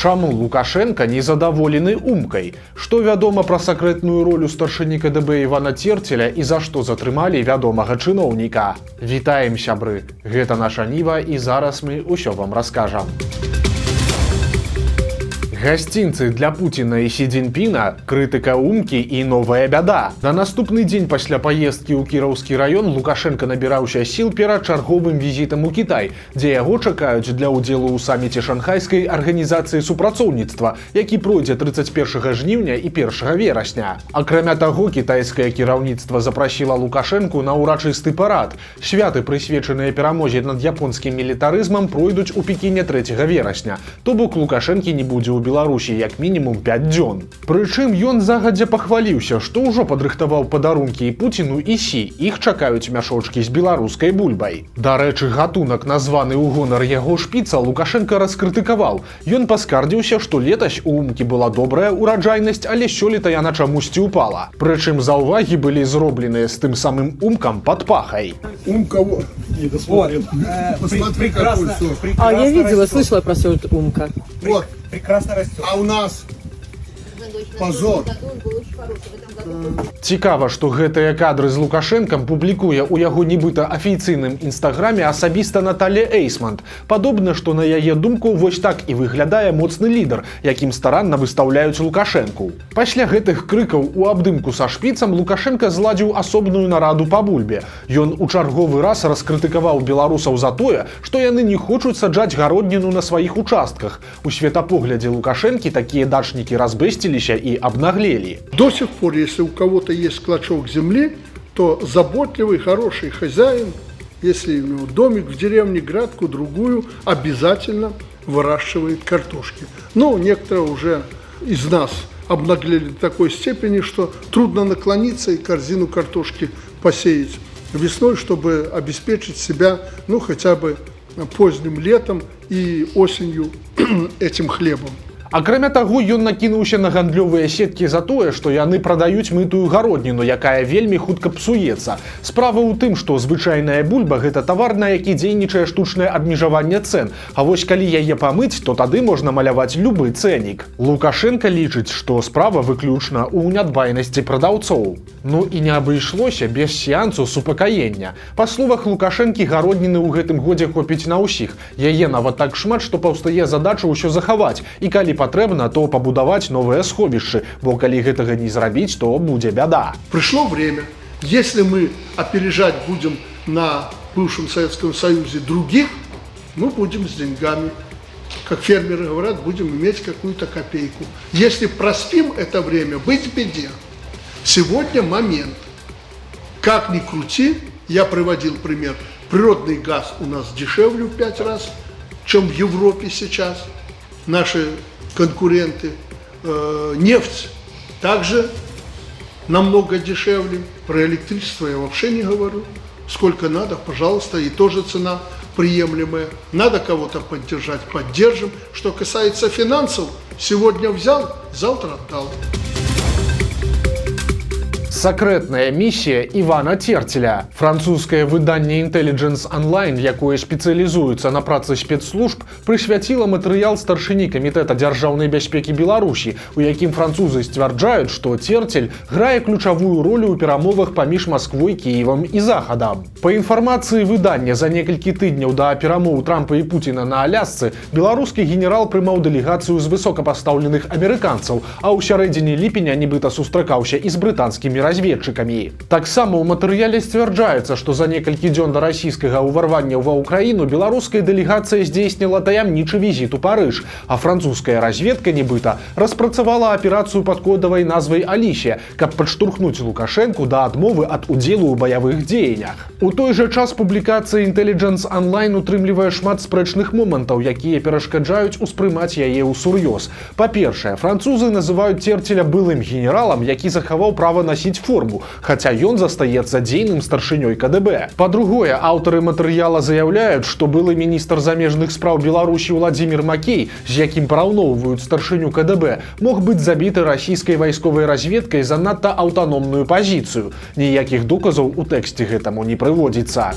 Чаму Лукашенко незадаволены умкай? Што вядома пра сакрэтную ролю старшыні КДБ Івана Церцеля і за што затрымалі вядомага чыноўніка? Вітаем, сябры! Гэта наша Ніва і зараз мы ўсё вам раскажам. Гасцінцы для Пуціна і Сі Цзіньпіна, крытыка умкі і новая бяда. На наступны дзень пасля паездкі ў Кіраўскі раён Лукашенко набіраўся сіл перад чарговым візітам у Кітай, дзе яго чакаюць для ўдзелу ў саміце шанхайскай арганізацыі супрацоўніцтва, які пройдзе 31 жніўня і 1 верасня. Акрамя таго, кітайскае кіраўніцтва запрасіла Лукашэнку на ўрачысты парад. Святы, прысвечаныя перамозе над японскім мілітарызмам, пройдуць у Пекіне 3 верасня. То бок Лукашэнкі не будзе ў Беларусі як мінімум 5 дзён. Прычым ён загадзя пахваліўся, што ўжо падрыхтаваў падарункі і Пуціну, і Сі. Іх чакаюць мяшочкі з беларускай бульбай. Дарэчы, гатунак, названы ў гонар яго шпіца, Лукашенко раскрытыкаваў. Ён паскардзіўся, што летась у умкі была добрая ўраджайнасць, але сёлета яна чамусьці ўпала. Прычым заўвагі былі зробленыя з тым самым умкам пад пахай. Умка не досмотрел. Посмотри, какой сорт. А я видела, слышала про сорт умка. Вот. Прекрасно растет. А у нас позор. Цікава, што гэтыя кадры з Лукашэнкам публікуе ў яго нібыта афіцыйным інстаграме асабіста Наталія Эйсманд. Падобна, што на яе думку вось так і выглядае моцны лідар, якім старанна выстаўляюць Лукашэнку. Пасля гэтых крыкаў у абдымку са шпіцам Лукашенко зладзіў асобную нараду па бульбе. Ён у чарговы раз раскрытыкаваў беларусаў за тое, што яны не хочуць саджаць гародніну на сваіх участках. У светапоглядзе Лукашэнкі такія дачнікі разбэсціліся і абнаглелі. До сих пор, если у кого-то есть клочок земли, то заботливый, хороший хозяин, если у него домик в деревне, грядку, другую, обязательно выращивает картошки. Но некоторые уже из нас обнаглели до такой степени, что трудно наклониться и корзину картошки посеять весной, чтобы обеспечить себя, ну, хотя бы поздним летом и осенью этим хлебом. Акрамя таго, ён накінуўся на гандлёвыя сеткі за тое, што яны прадаюць мытую гародніну, якая вельмі хутка псуецца. Справа ў тым, што звычайная бульба – гэта тавар, на які дзейнічае штучнае абмежаванне цэн. А вось калі яе памыць, то тады можна маляваць любы цэннік. Лукашенко лічыць, што справа выключна ў нядбайнасці прадаўцоў. Ну і не абышлося без сеансу супакаення. Па словах Лукашэнкі, гародніны ў гэтым годзе хопіць на ўсіх. Яе нават так шмат, што паўстае задача ўсё захаваць. І калі патрэбна, то пабудаваць новыя сховішчы, бо калі гэтага не зрабіць, то будзе бяда. Пришло время, если мы опережать будем на бывшем Советском Союзе других, мы будем с деньгами. Как фермеры говорят, будем иметь какую-то копейку. Если проспим это время, быть в беде. Сегодня момент. Как ни крути, я приводил пример, природный газ у нас дешевле в 5 раз, чем в Европе сейчас. Наши конкуренты, нефть также намного дешевле, про электричество я вообще не говорю, сколько надо, пожалуйста, и тоже цена приемлемая, надо кого-то поддержать, поддержим. Что касается финансов, сегодня взял, завтра отдал. Сакрэтная місія Івана Церцеля. Французскае выданне Intelligence Online, якое спецыялізуецца на працы спецслужб, прысвяціла матэрыял старшыні камітэта дзяржаўнай бяспекі Беларусі, у якім французы сцвярджаюць, што Церцель грае ключавую ролю ў перамовах паміж Масквой, Кіевам і Захадам. Па інфармацыі выдання, за некалькі тыдняў да перамоў Трампа і Пуціна на Алясцы беларускі генерал прымаў дэлегацыю з высокапастаўленых амерыканцаў, а ў сярэдзіне ліпеня нібыта сустракаўся і з брытанскімі разведчыкамі. Таксама ў матэрыяле сцвярджаецца, што за некалькі дзён да расійскага ўварвання ва ўкраіну беларуская дэлегацыя здзейсніла таямнічы візіт у Парыж, а французская разведка нібыта распрацавала аперацыю пад кодавай назвай «Алісія», каб падштурхнуць Лукашэнку да адмовы ад удзелу ў баявых дзеяннях. У той жа час публікацыя Intelligence Online утрымлівае шмат спрэчных момантаў, якія перашкаджаюць успрымаць яе ўсур'ёз. Па-першае, французы называюць Церцеля былым генералам, які захаваў права насіць форму, хаця ён застаецца дзейным старшынёй КДБ. Па-другое, аўтары матэрыяла заяўляюць, што былы міністр замежных спраў Беларусі Владзімір Макей, з якім параўноўваюць старшыню КДБ, мог быць забіты расійскай вайсковай разведкай за надта аўтаномную пазіцыю. Ніякіх доказаў у тэксце гэтаму не прыводзіцца.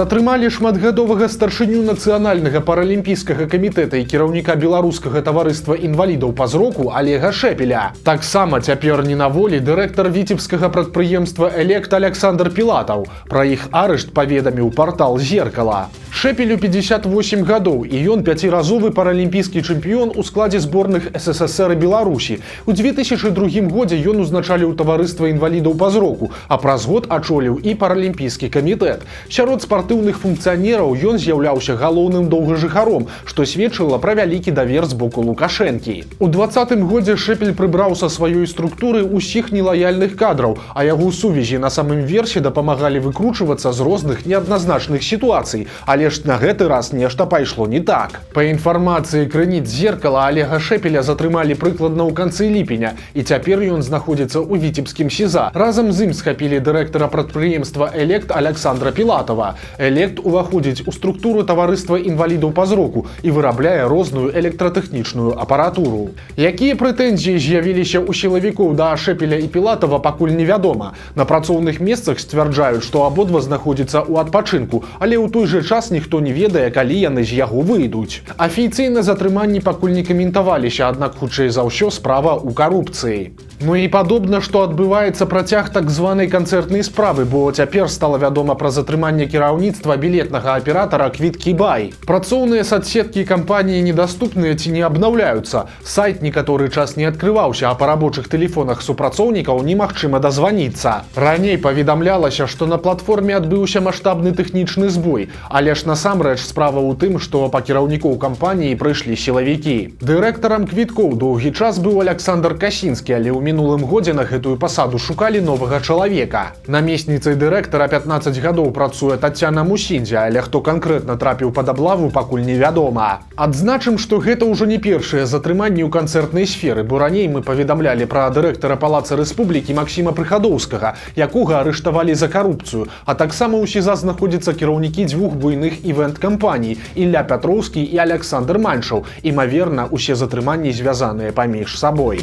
Затрымалі шматгадовага старшыню нацыянальнага паралімпійскага камітэта і кіраўніка беларускага таварыства інвалідаў па зроку Олега Шэпеля. Таксама цяпер не на волі дырэктар віцебскага прадпрыемства «Элект» Александр Пілатаў. Пра іх арышт паведаміў партал «Зеркала». Шэпелю 58 гадоў, і ён пяціразовы паралімпійскі чэмпіён у складзе зборных СССР і Беларусі. У 2002 годзе ён узначаліў таварыства інвалідаў па зроку, а праз год ачоліў і паралімпійскі камітэт. Сярод спартыўных функцыянераў ён з'яўляўся галоўным доўгажыхаром, што сведчыла пра вялікі давер з боку Лукашэнкі. У 2020 годзе Шэпель прыбраў са сваёй структуры ўсіх нелаяльных кадраў, а яго сувязі на самым версе дапамагалі выкручвацца з розных неадназначных сітуацый. Але ж на гэты раз нешта пайшло не так. Па інфармацыі крыніц «Зеркала», Олега Шэпеля затрымалі прыкладна ў канцы ліпеня, і цяпер ён знаходзіцца ў віцебскім СІЗА. Разам з ім схапілі дырэктара прадпрыемства «Элект» Александра Пілатава. «Элект» уваходзіць у структуру таварыства інвалідаў па зроку і вырабляе розную электратэхнічную апаратуру. Якія прэтэнзіі з'явіліся ў сілавікоў да Шэпеля і Пілатава, пакуль невядома. На працоўных месцах сцвярджаюць, што абодва знаходзяцца ў адпачынку, але ў той жа час ніхто не ведае, калі яны з яго выйдуць. Афіцыйна затрыманні пакуль не каментаваліся, аднак хутчэй за ўсё справа ў карупцыі. Ну і падобна, што адбываецца працяг так званай канцэртнай справы, бо цяпер стала вядома пра затрыманне кіраўніцтва білетнага аператара «Квіткі.Бай». Працоўныя соцсеткі кампаніі недаступныя ці не абнаўляюцца. Сайт некаторы час не адкрываўся, а па рабочых тэлефонах супрацоўнікаў немагчыма дазваніцца. Раней паведамлялася, што на платформе адбыўся маштабны тэхнічны збой, але ж насамрэч справа ў тым, што па кіраўнікоў кампаніі прыйшлі сілавікі. Дырэктарам «Квіткоў» доўгі час быў Александр Касінскі, але ў мінулым годзе на гэтую пасаду шукалі новага чалавека. Намесніцай дырэктара 15 гадоў працуе Тацяна Мусіндзя, але хто канкрэтна трапіў пад аблаву, пакуль невядома. Адзначым, што гэта ўжо не першыя затрыманні ў канцэртнай сферы, бо раней мы паведамлялі пра дырэктара Палаца Рэспублікі Максіма Прыхадоўскага, якога арыштавалі за карупцыю, а таксама ў СІЗА знаходзяцца кіраўнікі дзвюх буйных івэнт-кампаній Ілля Пятроўскі і Александр Маньшаў. Імаверна, усе затрыманні звязаныя паміж сабой.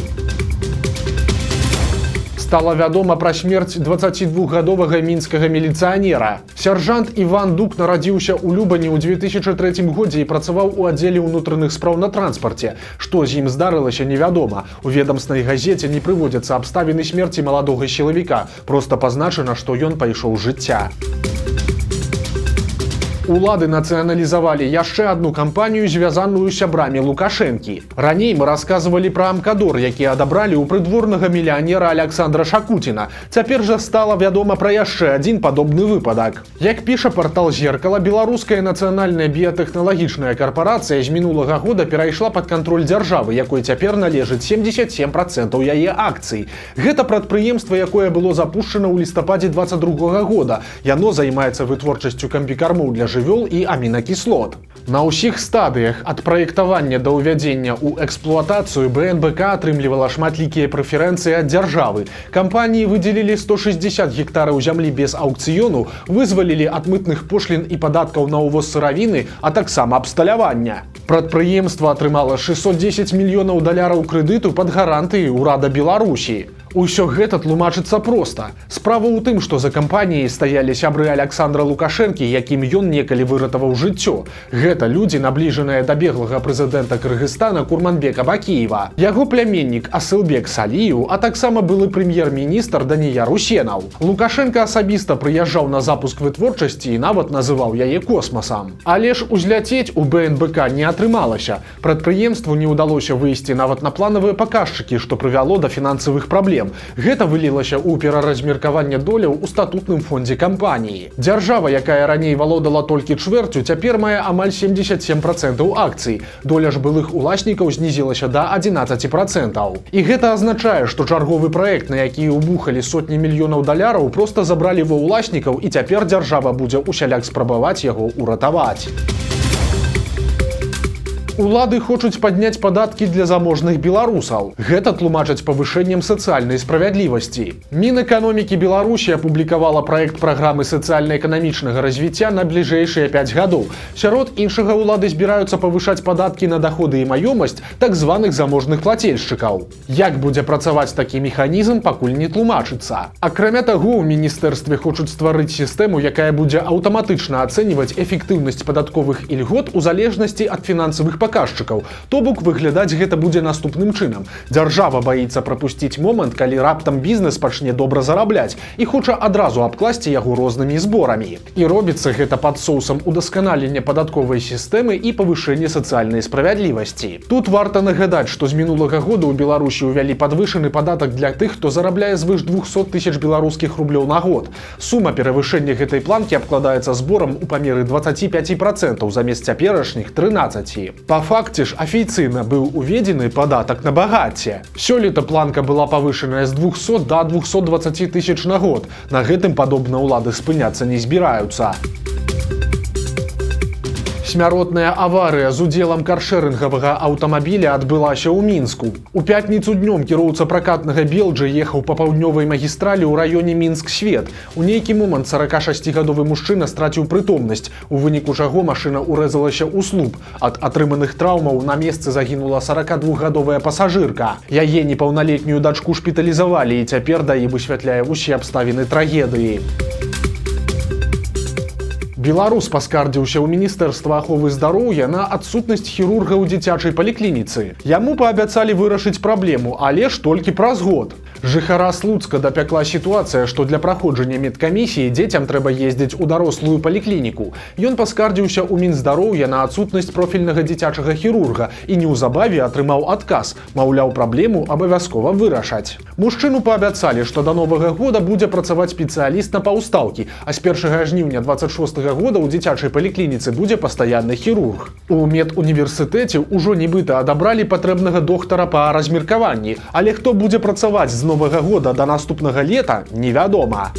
Стала вядома пра смерць 22гадовага мінскага міліцыянера. Сяржант Іван Дук нарадзіўся ў Любані ў 2003 годзе і працаваў у аддзеле ўнутраных спраў на транспарце. Што з ім здарылася, невядома. У ведамственнай газеце не прыводзяцца абставіны смерці маладога сілавіка. Проста пазначана, што ён пайшоў з жыцця. Улады нацыяналізавалі яшчэ адну кампанію, звязаную з сябрамі Лукашэнкі. Раней мы расказвалі пра Амкадор, які адабралі ў прыдворнага мільянера Александра Шакуціна. Цяпер жа стала вядома пра яшчэ адзін падобны выпадак. Як піша партал «Зеркала», беларуская нацыянальная біятэхналагічная карпарацыя з минулага года перайшла пад кантроль дзяржавы, якой цяпер належыць 77% яе акцый. Гэта прадпрыемства, якое было запушчана ў лістападзе 22 года. Яно займаецца вытворчасцю камбікармоў для жывёл і амінакіслот. На ўсіх стадыях ад праектавання да ўвядзення ў эксплуатацыю БНБК атрымлівала шматлікія прэферэнцыі ад дзяржавы. Кампаніі выдзелілі 160 гектараў зямлі без аўкцыёну, вызвалілі ад мытных пошлін і падаткаў на ўвоз сыравіны, а таксама абсталявання. Прадпрыемства атрымала 610 мільёнаў даляраў крэдыту пад гарантыі ўрада Беларусі. Усё гэта тлумачыцца проста. Справа ў тым, што за кампаніяй стаялі сябры Александра Лукашэнкі, якім ён некалі выратаваў жыццё. Гэта людзі, набліжаныя да беглага прэзідэнта Кыргызстана Курманбека Бакіева, яго пляменнік Асылбек Саліеў, а таксама былы прэм'ер-міністр Данияр Усенаў. Лукашенко асабіста прыязджаў на запуск вытворчасці і нават называў яе космасам. Але ж узляцець у БНБК не атрымалася. Прадпрыемству не ўдалося выйсці нават на планавыя паказчыкі, што прывяло да фінансавых праблем. Гэта вылілася ў пераразмеркаванне доляў у статутным фондзе кампаніі. Дзяржава, якая раней валодала толькі чвэрцю, цяпер мае амаль 77% акцый. Доля ж былых уласнікаў знізілася да 11%. І гэта азначае, што чарговы праект, на які ўбухалі сотні мільёнаў даляраў, проста забралі ва ўласнікаў, і цяпер дзяржава будзе усяляк спрабаваць яго ўратаваць. Улады хочуць падняць падаткі для заможных беларусаў. Гэта тлумачаць павышэннем сацыяльнай справядлівасці. Мінэканомікі Беларусі апублікавала праект праграмы сацыяльна-эканамічнага развіцця на бліжэйшыя 5 гадоў. Сярод іншага, улады збіраюцца павышаць падаткі на даходы і маёмасць так званых заможных плацельшчыкаў. Як будзе працаваць такі механізм, пакуль не тлумачыцца. Акрамя таго, у міністэрстве хочуць стварыць сістэму, якая будзе аўтаматычна ацэньваць эфектыўнасць падатковых ільгот у залежнасці ад фінансавых паказчыкаў. То бок выглядаць гэта будзе наступным чынам. Дзяржава баіцца прапусціць момант, калі раптам бізнес пачне добра зарабляць і хоча адразу абкласці яго рознымі зборамі. І робіцца гэта пад соусам удасканалення падатковай сістэмы і павышэння сацыяльнай справядлівасці. Тут варта нагадаць, што з мінулага года ў Беларусі ўвялі падвышаны падатак для тых, хто зарабляе звыш 200 000 беларускіх рублёў на год. Сума перавышэння гэтай планкі абкладаецца зборам у памеры 25% замест цяперашніх 13%. Па факце ж афіцыйна быў уведзены падатак на багацце. Сёлета планка была павышаная з 200 до 220 000 на год. На гэтым, падобна, улады спыняцца не збіраюцца. Смяротная аварыя з удзелам каршэрынгавага аўтамабіля адбылася ў Мінску. У пятніцу днём кіроўца пракатнага Белджа ехаў па паўднёвай магістралі ў раёне Мінск-Свет. У нейкі момант 46-гадовы мужчына страціў прытомнасць, у выніку чаго машына ўрэзалася ў слуп. Ад атрыманых траўмаў на месцы загінула 42-гадовая пасажырка. Яе непаўналетнюю дачку шпіталізавалі, і цяпер ДАІ высвятляе ўсе абставіны трагедыі. Беларус паскардзіўся ў Міністэрства аховы здароўя на адсутнасць хірурга ў дзіцячай паліклініцы. Яму паабяцалі вырашыць праблему, але ж толькі праз год. Жыхара Слуцка дапякла сітуацыя, што для праходжання медкамісіі дзецям трэба ездзіць у дарослую паліклініку. Ён паскардзіўся ў Мінздароўя на адсутнасць профільнага дзіцячага хірурга і неўзабаве атрымаў адказ, маўляў, праблему абавязкова вырашаць. Мужчыну паабяцалі, што да новага года будзе працаваць спецыяліст на паўстаўкі, а з 1 жніўня 26 года ў дзіцячай паліклініцы будзе пастаянны хірург. У медуніверсітэце ўжо нібыта адабралі патрэбнага доктара па размеркаванні, але хто будзе працаваць з новага года да наступнага лета, невядома.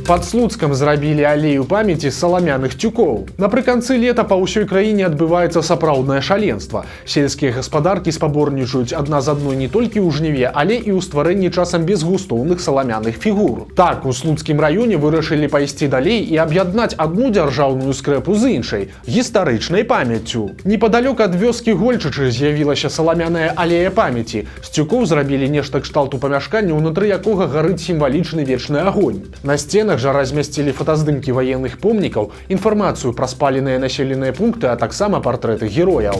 Пад Слуцкам зрабілі алею памяці саламяных цюкоў. Напрыканцы лета па ўсёй краіне адбываецца сапраўднае шаленства. Сельскія гаспадаркі спаборнічаюць адна з адной не толькі ў жніве, але і ў стварэнні часам безгустоўных саламяных фігур. Так, у Слуцкім раёне вырашылі пайсці далей і аб'яднаць адну дзяржаўную скрэпу з іншай – гістарычнай памяццю. Непадалёк ад вёскі Гольчычы з'явілася саламяная алея памяці. З цюкоў зрабілі нешта кшталту памяшкання, унутры якога гарыць сімвалічны вечны агонь. На сценах жа размясцілі фотаздымкі ваенных помнікаў, інфармацыю пра спаленыя населеныя пункты, а таксама партрэты герояў.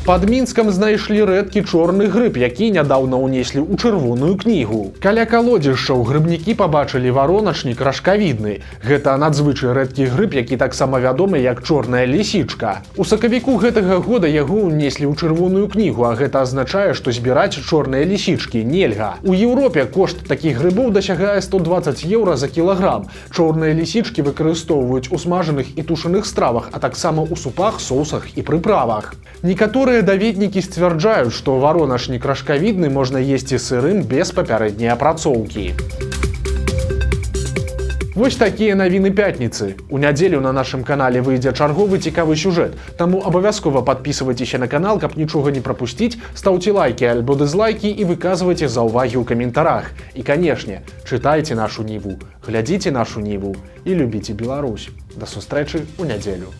Пад Мінскам знайшлі рэдкі чорны грыб, які нядаўна ўнеслі ў чырвоную кнігу. Каля калодзішчаў грыбнікі пабачылі вароначнік рашкавідны. Гэта надзвычай рэдкі грыб, які таксама вядомы як чорная лісічка. У сакавіку гэтага года яго ўнеслі ў чырвоную кнігу, а гэта азначае, што збіраць чорныя лісічкі нельга. У Еўропе кошт такіх грыбоў дасягае 120 еўра за кілаграм. Чорныя лісічкі выкарыстоўваюць у смажаных і тушаных стравах, а таксама ў супах, соусах і прыправах. Некаторыя даведнікі сцвярджаюць, што вароначнік рашкавідны можна есці сырым без папярэдняй апрацоўкі. Вось такія навіны пятніцы. У нядзелю на нашым канале выйдзе чарговы цікавы сюжэт, таму абавязкова падпісвайцеся на канал, каб нічога не прапусціць, стаўце лайкі альбо дызлайкі і выказвайце заўвагі ў каментарах. І, канешне, чытайце нашу Ніву, глядзіце нашу Ніву і любіце Беларусь. Да сустрэчы ў нядзелю.